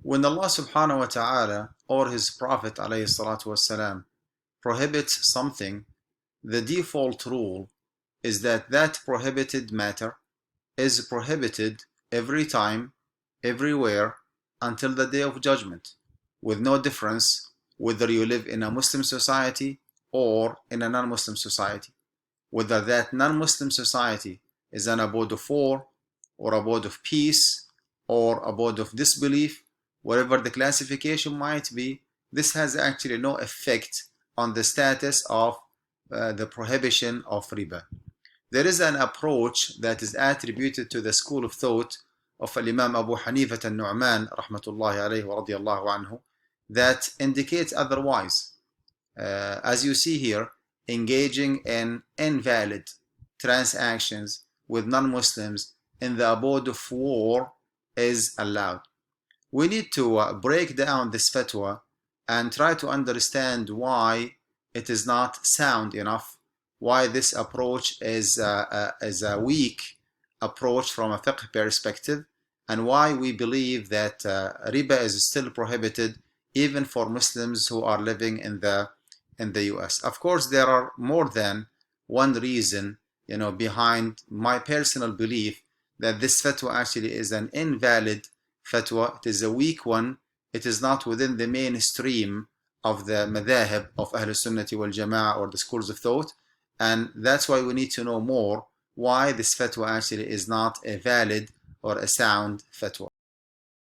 When Allah subhanahu wa ta'ala or His Prophet alayhi salatu wasalam prohibits something, the default rule is that that prohibited matter is prohibited every time, everywhere, until the Day of Judgment, with no difference whether you live in a Muslim society or in a non-Muslim society. Whether that non-Muslim society is an abode of war, or abode of peace, or abode of disbelief, whatever the classification might be, this has actually no effect on the status of the prohibition of riba. There is an approach that is attributed to the school of thought of Imam Abu Hanifa al-Nu'man rahmatullahi alayhi wa radiyallahu anhu that indicates otherwise. As you see here, engaging in invalid transactions with non-Muslims in the abode of war is allowed. We need to break down this fatwa and try to understand why it is not sound enough, why this approach is a weak approach from a fiqh perspective, and why we believe that riba is still prohibited even for Muslims who are living in the US. Of course, there are more than one reason, behind my personal belief that this fatwa actually is an invalid fatwa. It is a weak one. It is not within the mainstream of the madhahib of Ahl Sunnati wal Jama'ah or the schools of thought, and that's why we need to know more why this fatwa actually is not a valid or a sound fatwa.